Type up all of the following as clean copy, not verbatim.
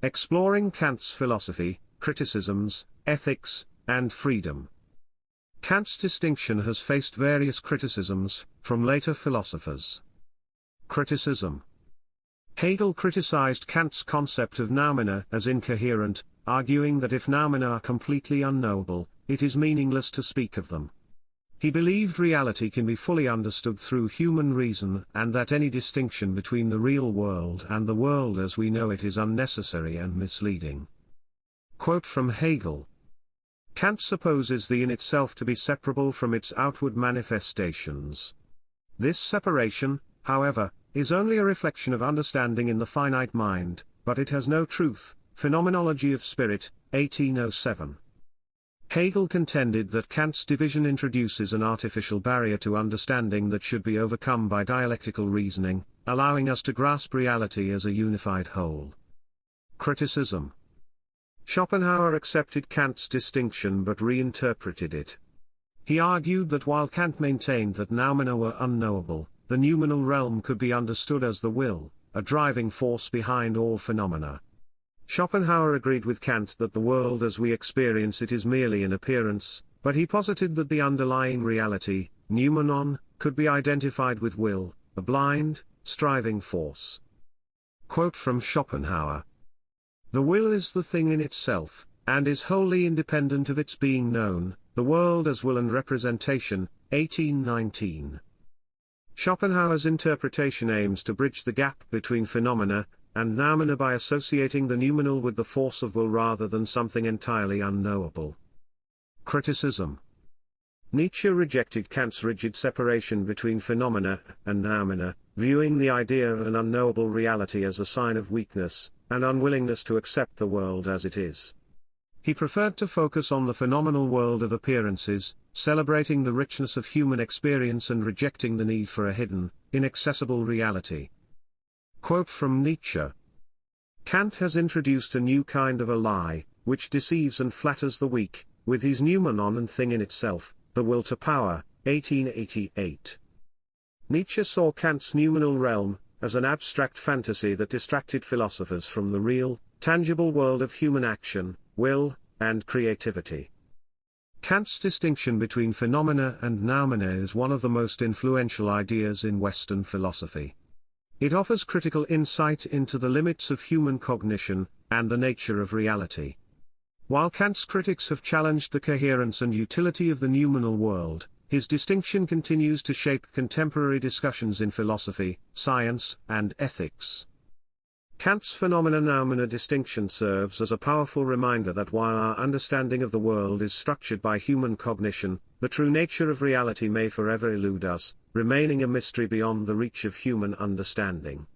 Exploring Kant's philosophy, criticisms, ethics, and freedom. Kant's distinction has faced various criticisms from later philosophers. Criticism. Hegel criticized Kant's concept of noumena as incoherent, arguing that if noumena are completely unknowable, it is meaningless to speak of them. He believed reality can be fully understood through human reason and that any distinction between the real world and the world as we know it is unnecessary and misleading. Quote from Hegel. Kant supposes the in itself to be separable from its outward manifestations. This separation, however, is only a reflection of understanding in the finite mind, but it has no truth. Phenomenology of Spirit, 1807. Hegel contended that Kant's division introduces an artificial barrier to understanding that should be overcome by dialectical reasoning, allowing us to grasp reality as a unified whole. Criticism. Schopenhauer accepted Kant's distinction but reinterpreted it. He argued that while Kant maintained that noumena were unknowable, the noumenal realm could be understood as the will, a driving force behind all phenomena. Schopenhauer agreed with Kant that the world as we experience it is merely an appearance, but he posited that the underlying reality, noumenon, could be identified with will, a blind, striving force. Quote from Schopenhauer. The will is the thing in itself, and is wholly independent of its being known, the world as will and representation, 1819. Schopenhauer's interpretation aims to bridge the gap between phenomena and noumena by associating the noumenal with the force of will rather than something entirely unknowable. Criticism. Nietzsche rejected Kant's rigid separation between phenomena and noumena, viewing the idea of an unknowable reality as a sign of weakness, and unwillingness to accept the world as it is. He preferred to focus on the phenomenal world of appearances, celebrating the richness of human experience and rejecting the need for a hidden, inaccessible reality. Quote from Nietzsche. Kant has introduced a new kind of a lie, which deceives and flatters the weak, with his noumenon and thing in itself, the will to power, 1888. Nietzsche saw Kant's noumenal realm as an abstract fantasy that distracted philosophers from the real, tangible world of human action, will, and creativity. Kant's distinction between phenomena and noumena is one of the most influential ideas in Western philosophy. It offers critical insight into the limits of human cognition, and the nature of reality. While Kant's critics have challenged the coherence and utility of the noumenal world, his distinction continues to shape contemporary discussions in philosophy, science, and ethics. Kant's phenomena-noumena distinction serves as a powerful reminder that while our understanding of the world is structured by human cognition, the true nature of reality may forever elude us, remaining a mystery beyond the reach of human understanding.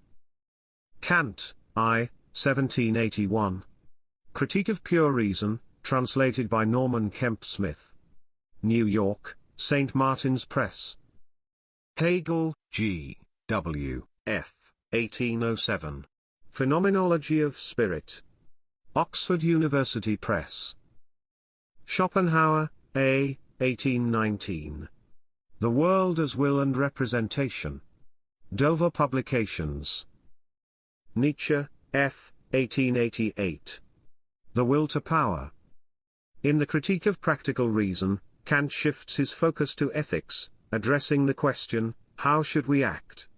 Kant, I, 1781. Critique of Pure Reason, translated by Norman Kemp Smith. New York, St. Martin's Press. Hegel, G. W. F. 1807. Phenomenology of Spirit. Oxford University Press. Schopenhauer, A. 1819. The World as Will and Representation. Dover Publications. Nietzsche, F. 1888. The Will to Power. In the Critique of Practical Reason, Kant shifts his focus to ethics, addressing the question, how should we act?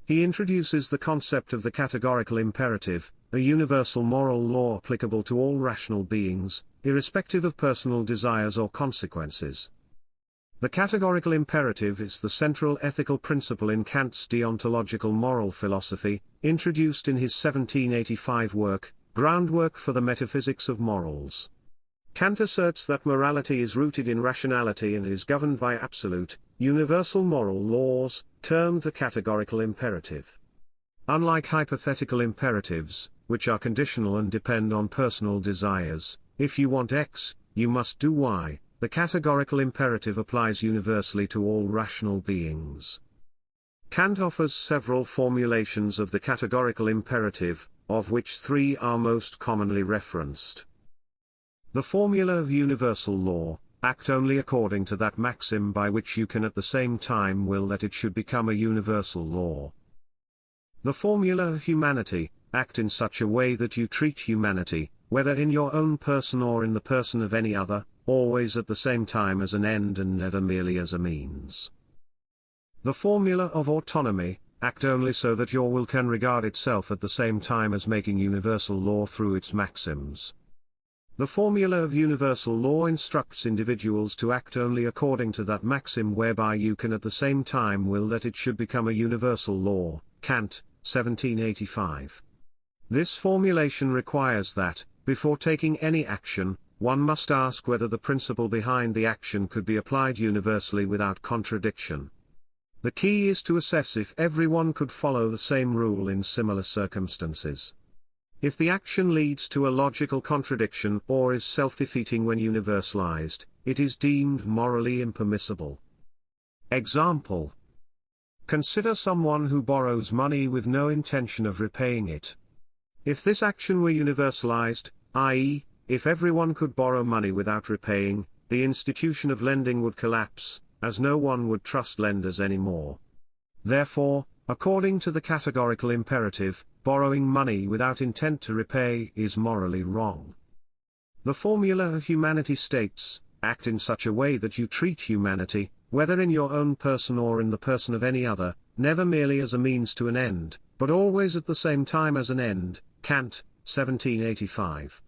He introduces the concept of the categorical imperative, a universal moral law applicable to all rational beings, irrespective of personal desires or consequences. The categorical imperative is the central ethical principle in Kant's deontological moral philosophy, introduced in his 1785 work, Groundwork for the Metaphysics of Morals. Kant asserts that morality is rooted in rationality and is governed by absolute, universal moral laws, termed the categorical imperative. Unlike hypothetical imperatives, which are conditional and depend on personal desires, if you want X, you must do Y, the categorical imperative applies universally to all rational beings. Kant offers several formulations of the categorical imperative, of which three are most commonly referenced. The formula of universal law: act only according to that maxim by which you can at the same time will that it should become a universal law. The formula of humanity: act in such a way that you treat humanity, whether in your own person or in the person of any other, always at the same time as an end and never merely as a means. The formula of autonomy: act only so that your will can regard itself at the same time as making universal law through its maxims. The formula of universal law instructs individuals to act only according to that maxim whereby you can at the same time will that it should become a universal law. Kant, 1785. This formulation requires that, before taking any action, one must ask whether the principle behind the action could be applied universally without contradiction. The key is to assess if everyone could follow the same rule in similar circumstances. If the action leads to a logical contradiction or is self-defeating when universalized, it is deemed morally impermissible. Example: consider someone who borrows money with no intention of repaying it. If this action were universalized, i.e., if everyone could borrow money without repaying, the institution of lending would collapse, as no one would trust lenders anymore. Therefore, according to the categorical imperative, borrowing money without intent to repay is morally wrong. The formula of humanity states: act in such a way that you treat humanity, whether in your own person or in the person of any other, never merely as a means to an end, but always at the same time as an end. Kant, 1785.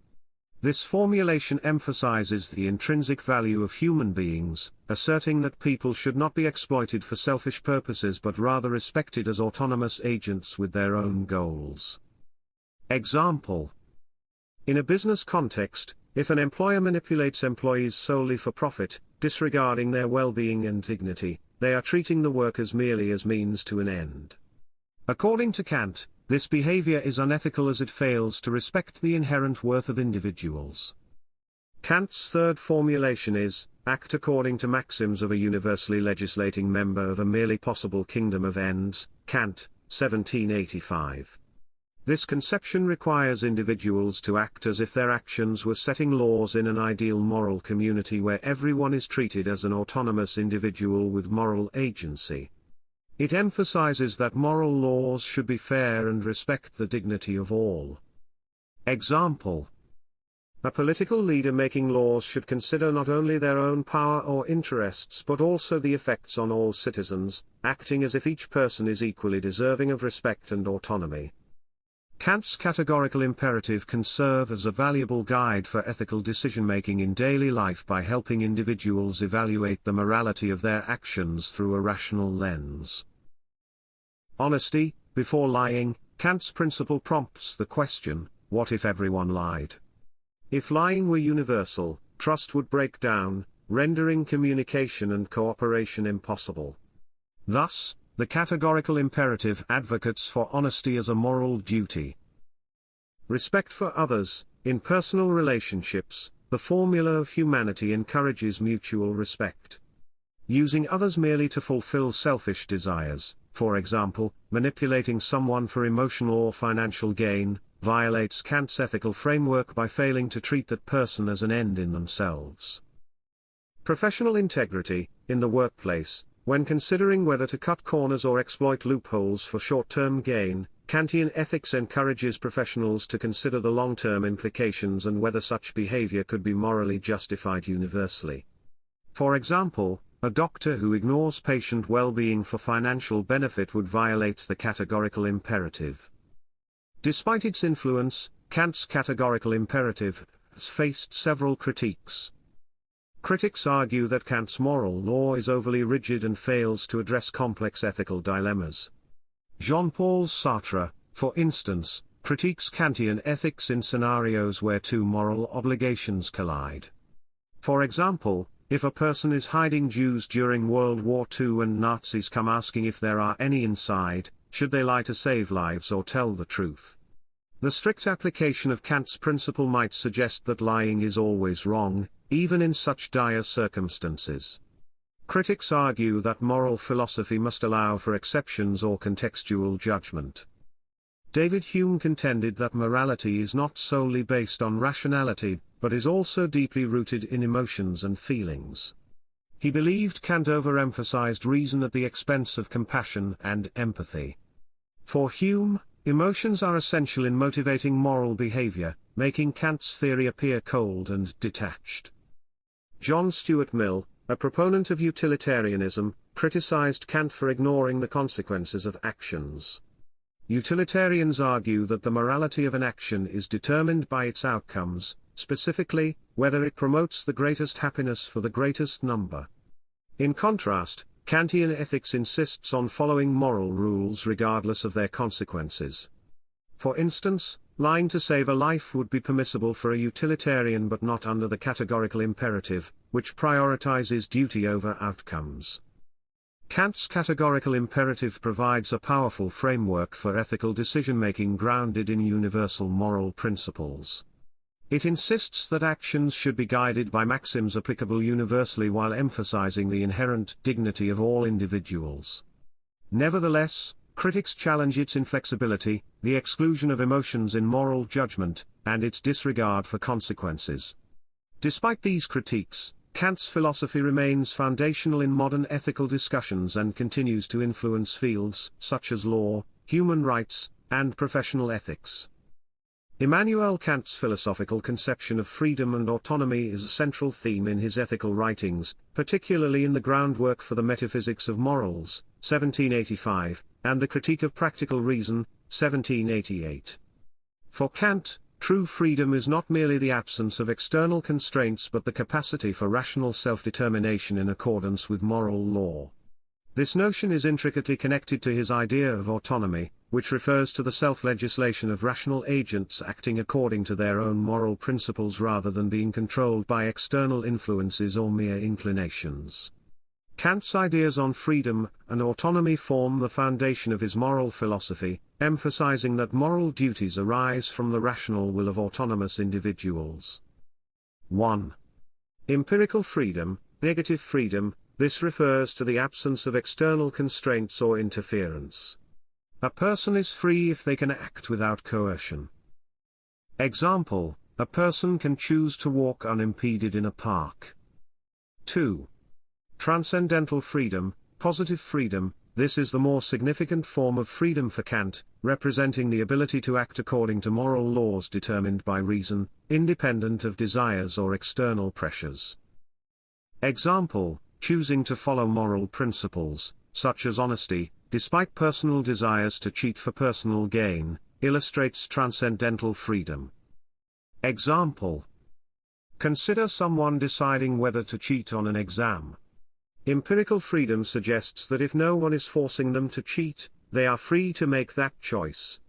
This formulation emphasizes the intrinsic value of human beings, asserting that people should not be exploited for selfish purposes but rather respected as autonomous agents with their own goals. Example: in a business context, if an employer manipulates employees solely for profit, disregarding their well-being and dignity, they are treating the workers merely as means to an end. According to Kant, this behavior is unethical as it fails to respect the inherent worth of individuals. Kant's third formulation is: act according to maxims of a universally legislating member of a merely possible kingdom of ends. Kant, 1785. This conception requires individuals to act as if their actions were setting laws in an ideal moral community where everyone is treated as an autonomous individual with moral agency. It emphasizes that moral laws should be fair and respect the dignity of all. Example: a political leader making laws should consider not only their own power or interests but also the effects on all citizens, acting as if each person is equally deserving of respect and autonomy. Kant's categorical imperative can serve as a valuable guide for ethical decision-making in daily life by helping individuals evaluate the morality of their actions through a rational lens. Honesty, before lying. Kant's principle prompts the question: what if everyone lied? If lying were universal, trust would break down, rendering communication and cooperation impossible. Thus, the categorical imperative advocates for honesty as a moral duty. Respect for others. In personal relationships, the formula of humanity encourages mutual respect. Using others merely to fulfill selfish desires, for example, manipulating someone for emotional or financial gain, violates Kant's ethical framework by failing to treat that person as an end in themselves. Professional integrity. In the workplace, when considering whether to cut corners or exploit loopholes for short-term gain, Kantian ethics encourages professionals to consider the long-term implications and whether such behavior could be morally justified universally. For example, a doctor who ignores patient well-being for financial benefit would violate the categorical imperative. Despite its influence, Kant's categorical imperative has faced several critiques. Critics argue that Kant's moral law is overly rigid and fails to address complex ethical dilemmas. Jean-Paul Sartre, for instance, critiques Kantian ethics in scenarios where two moral obligations collide. For example, if a person is hiding Jews during World War II and Nazis come asking if there are any inside, should they lie to save lives or tell the truth? The strict application of Kant's principle might suggest that lying is always wrong, even in such dire circumstances. Critics argue that moral philosophy must allow for exceptions or contextual judgment. David Hume contended that morality is not solely based on rationality, but is also deeply rooted in emotions and feelings. He believed Kant overemphasized reason at the expense of compassion and empathy. For Hume, Emotions are essential in motivating moral behavior, making Kant's theory appear cold and detached. John Stuart Mill, a proponent of utilitarianism, criticized Kant for ignoring the consequences of actions. Utilitarians argue that the morality of an action is determined by its outcomes, specifically, whether it promotes the greatest happiness for the greatest number. In contrast, Kantian ethics insists on following moral rules regardless of their consequences. For instance, lying to save a life would be permissible for a utilitarian but not under the categorical imperative, which prioritizes duty over outcomes. Kant's categorical imperative provides a powerful framework for ethical decision-making grounded in universal moral principles. It insists that actions should be guided by maxims applicable universally while emphasizing the inherent dignity of all individuals. Nevertheless, critics challenge its inflexibility, the exclusion of emotions in moral judgment, and its disregard for consequences. Despite these critiques, Kant's philosophy remains foundational in modern ethical discussions and continues to influence fields such as law, human rights, and professional ethics. Immanuel Kant's philosophical conception of freedom and autonomy is a central theme in his ethical writings, particularly in the Groundwork for the Metaphysics of Morals, 1785, and the Critique of Practical Reason, 1788. For Kant, true freedom is not merely the absence of external constraints but the capacity for rational self-determination in accordance with moral law. This notion is intricately connected to his idea of autonomy, which refers to the self-legislation of rational agents acting according to their own moral principles rather than being controlled by external influences or mere inclinations. Kant's ideas on freedom and autonomy form the foundation of his moral philosophy, emphasizing that moral duties arise from the rational will of autonomous individuals. 1. Empirical freedom, negative freedom. This refers to the absence of external constraints or interference. A person is free if they can act without coercion. Example, a person can choose to walk unimpeded in a park. 2. Transcendental freedom, positive freedom. This is the more significant form of freedom for Kant, representing the ability to act according to moral laws determined by reason, independent of desires or external pressures. Example, choosing to follow moral principles, such as honesty, despite personal desires to cheat for personal gain, illustrates transcendental freedom. Example. Consider someone deciding whether to cheat on an exam. Empirical freedom suggests that if no one is forcing them to cheat, they are free to make that choice.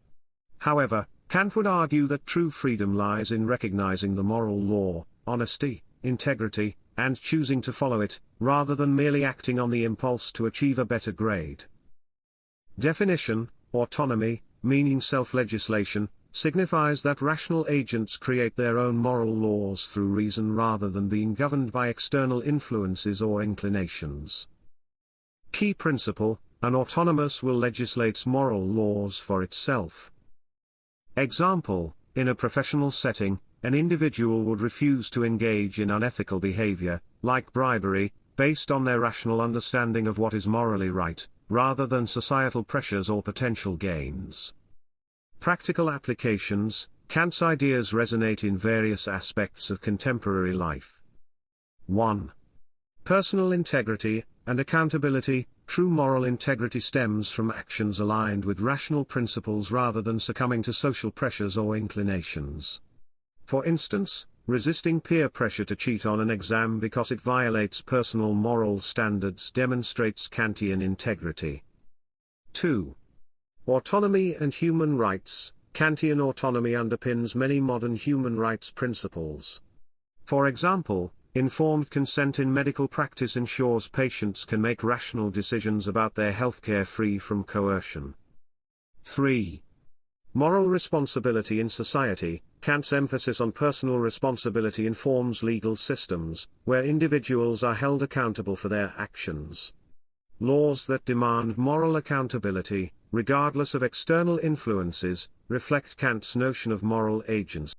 However, Kant would argue that true freedom lies in recognizing the moral law, honesty, integrity, and choosing to follow it, rather than merely acting on the impulse to achieve a better grade. Definition: autonomy, meaning self-legislation, signifies that rational agents create their own moral laws through reason rather than being governed by external influences or inclinations. Key principle: an autonomous will legislates moral laws for itself. Example, in a professional setting, an individual would refuse to engage in unethical behavior, like bribery, based on their rational understanding of what is morally right, rather than societal pressures or potential gains. Practical applications: Kant's ideas resonate in various aspects of contemporary life. 1. Personal integrity and accountability. True moral integrity stems from actions aligned with rational principles rather than succumbing to social pressures or inclinations. For instance, resisting peer pressure to cheat on an exam because it violates personal moral standards demonstrates Kantian integrity. 2. Autonomy and human rights. Kantian autonomy underpins many modern human rights principles. For example, informed consent in medical practice ensures patients can make rational decisions about their healthcare free from coercion. 3. Moral responsibility in society. Kant's emphasis on personal responsibility informs legal systems, where individuals are held accountable for their actions. Laws that demand moral accountability, regardless of external influences, reflect Kant's notion of moral agency.